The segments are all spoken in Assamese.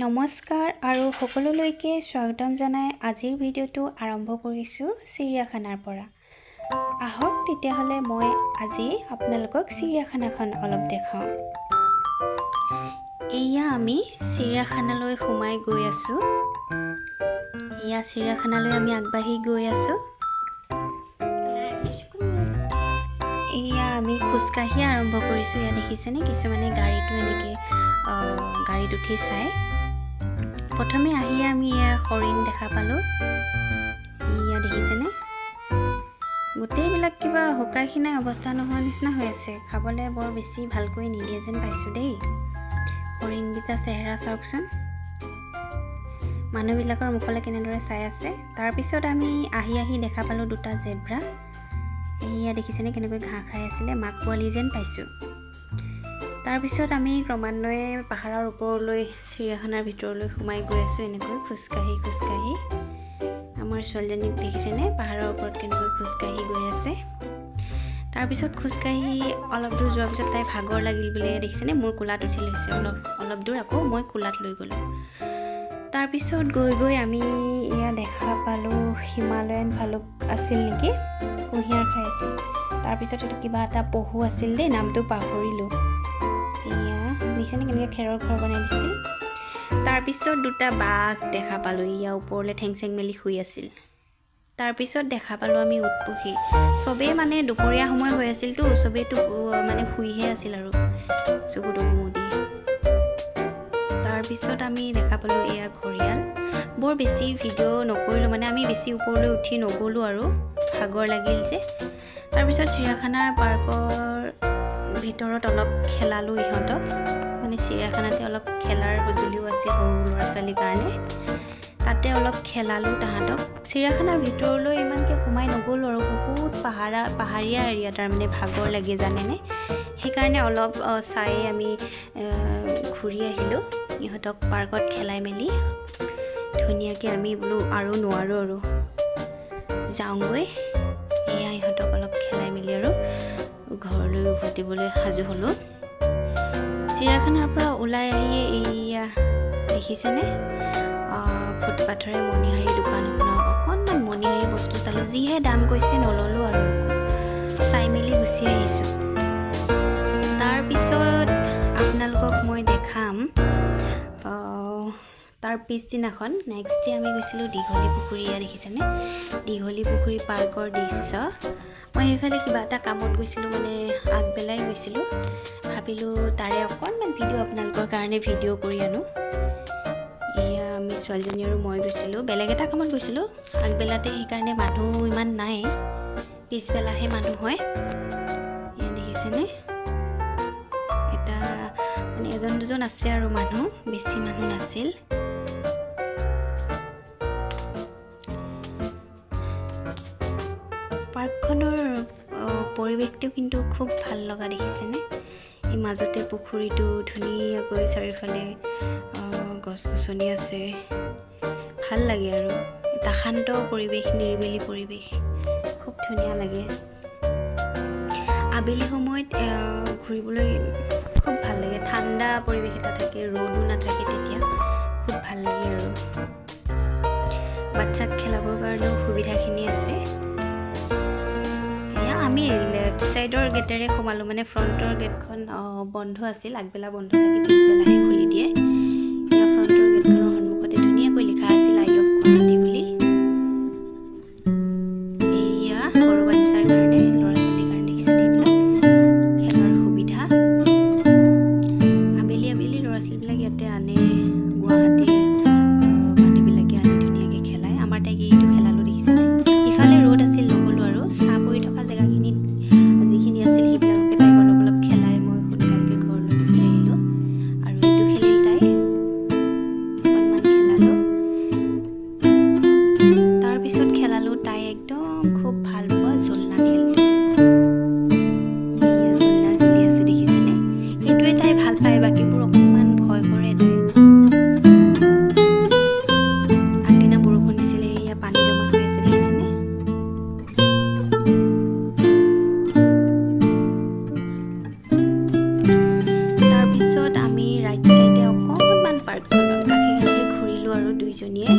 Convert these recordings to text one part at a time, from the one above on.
নমস্কাৰ আৰু সকলোলৈকে স্বাগতম জনাই আজিৰ ভিডিঅ'টো আৰম্ভ কৰিছোঁ চিৰিয়াখানাৰ পৰা। আহক তেতিয়াহ'লে মই আজি আপোনালোকক চিৰিয়াখানাখন অলপ দেখাওঁ। এয়া আমি চিৰিয়াখানালৈ সোমাই গৈ আছোঁ। এয়া চিৰিয়াখানালৈ আমি আগবাঢ়ি গৈ আছোঁ। এয়া আমি খোজকাঢ়ি আৰম্ভ কৰিছোঁ। এয়া দেখিছেনে কিছুমানে গাড়ীটো এনেকৈ গাড়ীত উঠি চাই। প্ৰথমে আহি আমি এয়া হৰিণ দেখা পালোঁ। এয়া দেখিছেনে গোটেইবিলাক কিবা শুকাই খিনাই অৱস্থা নোহোৱা নিচিনা হৈ আছে। খাবলৈ বৰ বেছি ভালকৈ নিদিয়ে যেন পাইছোঁ দেই। হৰিণকেইটা চেহেৰা চাওকচোন, মানুহবিলাকৰ মুখলৈ কেনেদৰে চাই আছে। তাৰপিছত আমি আহি দেখা পালোঁ দুটা জেব্ৰা। এয়া দেখিছেনে কেনেকৈ ঘাঁহ খাই আছিলে, মাক পোৱালি যেন পাইছোঁ। তাৰপিছত আমি ক্ৰমান্বয়ে পাহাৰৰ ওপৰলৈ চিৰিয়াখানাৰ ভিতৰলৈ সোমাই গৈ আছোঁ। এনেকৈ খোজকাঢ়ি আমাৰ ছোৱালীজনীক দেখিছেনে পাহাৰৰ ওপৰত কেনেকৈ খোজকাঢ়ি গৈ আছে। তাৰপিছত খোজকাঢ়ি অলপ দূৰ যোৱাৰ পিছত তাই ভাগৰ লাগিল বুলি দেখিছেনে মোৰ কোলাত উঠি লৈছে। অলপ দূৰ আকৌ মই কোলাত লৈ গ'লোঁ। তাৰপিছত গৈ আমি এয়া দেখা পালোঁ হিমালয়ান ভালুক আছিল নেকি, কুঁহিয়াৰ খাই আছিল। তাৰপিছত এইটো কিবা এটা পহু আছিল দেই, নামটো পাহৰিলোঁ। এয়া দেখিছেনে কেনেকৈ খেৰৰ ঘৰ বনাই দিছিল। তাৰপিছত দুটা বাঘ দেখা পালোঁ, এয়া ওপৰলৈ ঠেং চেং মেলি শুই আছিল। তাৰপিছত দেখা পালোঁ আমি উটপক্ষী। চবেই মানে দুপৰীয়া সময় হৈ আছিলতো, চবেইতো মানে শুইহে আছিল আৰু চকু মুদি। তাৰপিছত আমি দেখা পালোঁ এয়া ঘঁৰিয়াল। বৰ বেছি ভিডিঅ' নকৰিলোঁ, মানে আমি বেছি ওপৰলৈ উঠি নগ'লোঁ আৰু ভাগৰ লাগিল যে। তাৰপিছত চিৰিয়াখানাৰ পাৰ্কৰ ভিতৰত অলপ খেলালোঁ ইহঁতক, মানে চিৰিয়াখানাতে অলপ খেলাৰ সঁজুলিও আছিল সৰু ল'ৰা ছোৱালীৰ কাৰণে। তাতে অলপ খেলালোঁ তাহাঁতক। চিৰিয়াখানাৰ ভিতৰলৈ ইমানকৈ সোমাই নগ'লোঁ আৰু বহুত পাহাৰীয়া এৰিয়া, তাৰমানে ভাগৰ লাগে জানেনে। সেইকাৰণে অলপ চাই আমি ঘূৰি আহিলোঁ ইহঁতক পাৰ্কত খেলাই মেলি ধুনীয়াকৈ। আমি বোলো আৰু নোৱাৰোঁ আৰু যাওঁগৈ। এয়া ইহঁতক অলপ খেলাই মেলি আৰু ঘৰলৈ উভতিবলৈ সাজু হ'লোঁ। চিৰিয়াখানাৰ পৰা ওলাই আহিয়ে এয়া দেখিছেনে ফুটপাথৰে মণিহাৰী দোকান এখনত অকণমান মণিহাৰী বস্তু চালোঁ। যিহে দাম কৈছে নল'লোঁ আৰু চাই মেলি গুচি আহিছোঁ। তাৰপিছত আপোনালোকক মই দেখাম তাৰ পিছদিনাখন নেক্সট ডে আমি গৈছিলোঁ দীঘলী পুখুৰী। এয়া দেখিছেনে দীঘলী পুখুৰী পাৰ্কৰ দৃশ্য। মই সেইফালে কিবা এটা কামত গৈছিলোঁ, মানে আগবেলাই গৈছিলোঁ। ভাবিলোঁ তাৰে অকণমান ভিডিঅ' আপোনালোকৰ কাৰণে ভিডিঅ' কৰি আনো। এয়া আমি ছোৱালীজনী আৰু মই গৈছিলোঁ, বেলেগ এটা কামত গৈছিলোঁ আগবেলাতে, সেইকাৰণে মানুহ ইমান নাই, পিছবেলাহে মানুহ হয়। এয়া দেখিছেনে এটা মানে এজন দুজন আছে আৰু মানুহ, বেছি মানুহ নাছিল। পাৰ্কখনৰ পৰিৱেশটো কিন্তু খুব ভাল লগা দেখিছেনে। এই মাজতে পুখুৰীটো ধুনীয়াকৈ চাৰিওফালে গছ গছনি আছে, ভাল লাগে আৰু এটা শান্ত পৰিৱেশ, নিৰিবিলি পৰিৱেশ, খুব ধুনীয়া লাগে। আবেলি সময়ত ঘূৰিবলৈ খুব ভাল লাগে, ঠাণ্ডা পৰিৱেশ এটা থাকে, ৰ'দো নাথাকে, তেতিয়া খুব ভাল লাগে আৰু বাচ্চাক খেলাবৰ কাৰণেও সুবিধাখিনি আছে। আমি লেফ্ট ছাইডৰ গেটেৰে সোমালোঁ, মানে ফ্ৰণ্টৰ গেটখন বন্ধ আছিল, আগবেলা বন্ধ থাকে, পিছবেলাহে খুলি দিয়ে। এয়া ফ্ৰণ্টৰ গেটখনৰ সন্মুখতে ধুনীয়াকৈ লিখা আছিল আই লভ গুৱাহাটী বুলি। এয়া সৰু বাচ্চাৰ কাৰণে, ল'ৰা ছোৱালীৰ কাৰণে দেখিছেনে এইবিলাক খেলাৰ সুবিধা। আবেলি ল'ৰা ছোৱালীবিলাক ইয়াতে আনে, গুৱাহাটীৰ মানুহবিলাকে আনি ধুনীয়াকৈ খেলায়। আমাৰ তাইক এইটো খেলালোঁ দেখিছেনে। ইফালে ৰ'দ আছিল নগ'লোঁ আৰু চাহ পৰি থকা জেগাখিনিত যিখিনি আছিল সেইবিলাককে তাইক অলপ খেলাই মই সোনকালকৈ ঘৰলৈ গুচি আহিলোঁ। আৰু এইটো খেলিল তাই, অকণমান খেলালোঁ। তাৰপিছত খেলালোঁ তাই একদম খুব ভাল পোৱা ঝুলনা খেলটো। এয়া ঝুলনা ঝুলি আছে দেখিছেনে, সেইটোৱে তাই ভাল পায়, বাকীবোৰ অকণমান ভয় কৰে তাই। দুইজনীয়ে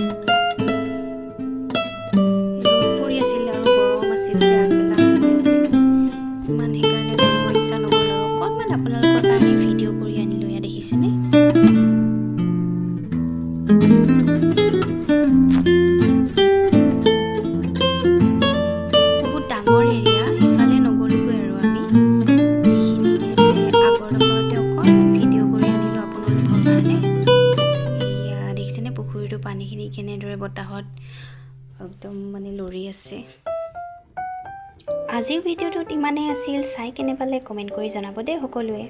ৰ'দ পৰি আছিল আৰু গৰম আছিল যে আগবেলা সময় আছিল ইমান সেইকাৰণে কৰিব ইচ্ছা নগ'ল আৰু অকণমান আপোনালোকৰ কাৰণে ভিডিঅ' কৰি আনিলোঁ এয়া দেখিছেনে বহুত ডাঙৰ এৰিয়া ইফালে নগ'লোগৈ আৰু আমি এইখিনিতে আগৰ ডখৰতে অকণমান ভিডিঅ' কৰি আনিলোঁ আপোনালোকৰ কাৰণে এয়া দেখিছেনে পুখুৰীটো পানীখিনি কেনেদৰে বতাহত একদম মানে লৰি আছে আজিৰ ভিডিঅ'টোত ইমানেই আছিল চাই কেনে পালে কমেণ্ট কৰি জনাব দেই সকলোৱে